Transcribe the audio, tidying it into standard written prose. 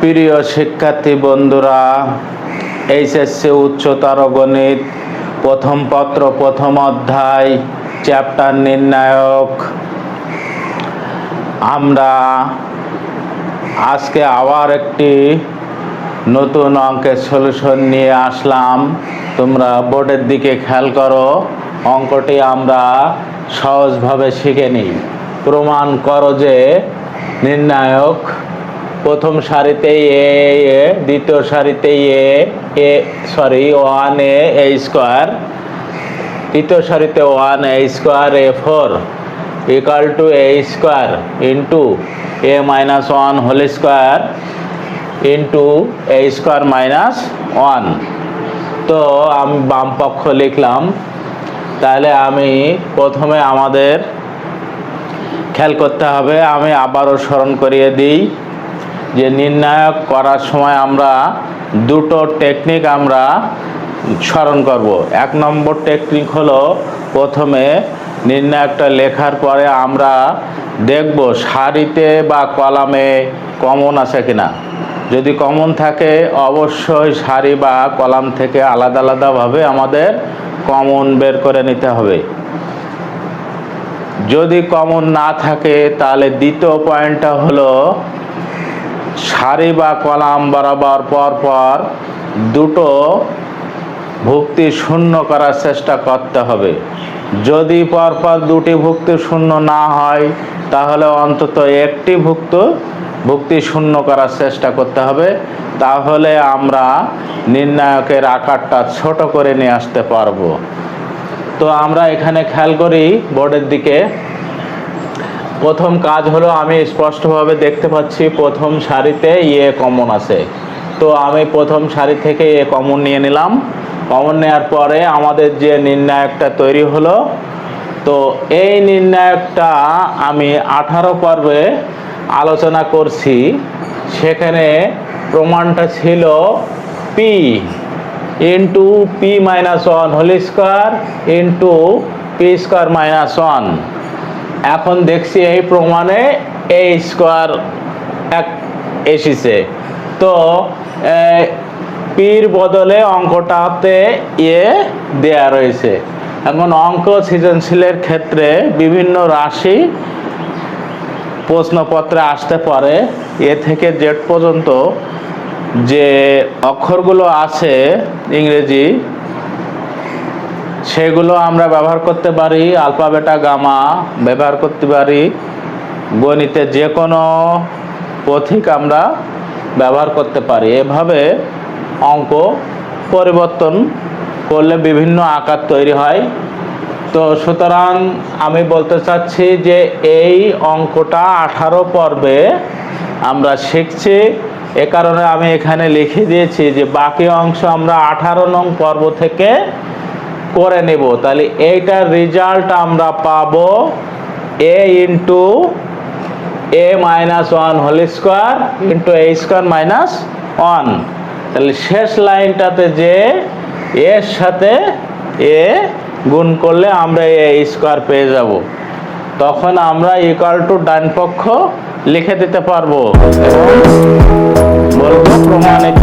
প্রিয় শিক্ষার্থী বন্ধুরা, এইচএসসি উচ্চতর গণিত প্রথম পত্র প্রথম অধ্যায় চ্যাপ্টার নির্ণায়ক আমরা আজকে আবার একটি নতুন অঙ্কের সলিউশন নিয়ে আসলাম। তোমরা বোর্ডের দিকে খেয়াল করো, অঙ্কটি আমরা সহজভাবে শিখে নিই। প্রমাণ করো যে নির্ণায়ক প্রথম সারিতে এ দ্বিতীয় সারিতে ওয়ান এ স্কোয়ার, তৃতীয় সারিতে one a square a four equal to a square into a minus one whole square into a square minus one. তো আমি বাম পক্ষ লিখলাম। তাহলে আমি প্রথমে আমাদের খেয়াল করতে হবে, আমি আবারও স্মরণ করিয়ে দিই যে নির্ণায়ক করার সময় আমরা দুটো টেকনিক আমরা স্মরণ করব। এক নম্বর টেকনিক হলো, প্রথমে নির্ণায়কটা লেখার পরে আমরা দেখব সারিতে বা কলামে কমন আছে কিনা। যদি কমন থাকে অবশ্যই সারি বা কলাম থেকে আলাদা আলাদাভাবে আমাদের কমন বের করে নিতে হবে। যদি কমন না থাকে তাহলে দ্বিতীয় পয়েন্টটা হলো সারি বা কলাম বরাবর পরপর দুটো ভুক্তি শূন্য করার চেষ্টা করতে হবে। যদি পরপর দুটি ভুক্তি শূন্য না হয় তাহলে অন্তত একটি ভুক্তি শূন্য করার চেষ্টা করতে হবে। তাহলে আমরা নির্ণায়কের আকারটা ছোট করে নিয়ে আসতে পারবো। তো আমরা এখানে খেয়াল করি বোর্ডের দিকে। প্রথম কাজ হলো, আমি স্পষ্টভাবে দেখতে পাচ্ছি প্রথম সারিতে কমন আছে। তো আমি প্রথম সারি থেকে কমন নিয়ে নিলাম। কমন নেওয়ার পরে আমাদের যে নির্ণায়কটা তৈরি হলো, তো এই নির্ণায়কটা আমি 18 পর্বে আলোচনা করছি। সেখানে প্রমাণটা ছিল p into p minus one whole square into p square minus one. এখন দেখছি এই প্রমাণে এ স্কোয়ার এসেছে। তো পির বদলে অঙ্কটাতে দেয়া রয়েছে। এখন অঙ্ক সৃজনশীলের ক্ষেত্রে বিভিন্ন রাশি প্রশ্নপত্রে আসতে পারে। এ থেকে জেড পর্যন্ত যে অক্ষরগুলো আছে ইংরেজি, সেগুলো আমরা ব্যবহার করতে পারি। আলফা বেটা গামা ব্যবহার করতে পারি। গণিতে যে কোনো প্রতীক আমরা ব্যবহার করতে পারি। এভাবে অঙ্ক পরিবর্তন করলে বিভিন্ন আকার তৈরি হয়। তো সুতরাং আমি বলতে চাচ্ছি যে এই অঙ্কটা 18 পর্বে আমরা শিখছি। এ কারণে আমি এখানে লিখে দিয়েছি যে বাকি অংশ আমরা 18 নং পর্ব থেকে করে নেব। তাহলে এইটার রেজাল্ট আমরা পাবো a into a minus one whole square into a square minus one. তাহলে শেষ লাইনটাতে যে এর সাথে এ গুণ করলে আমরা এ স্কোয়ার পেয়ে যাব। তখন আমরা ইকুয়াল টু ডান পক্ষ লিখে দিতে পারবো এবং বলবো প্রমাণিত।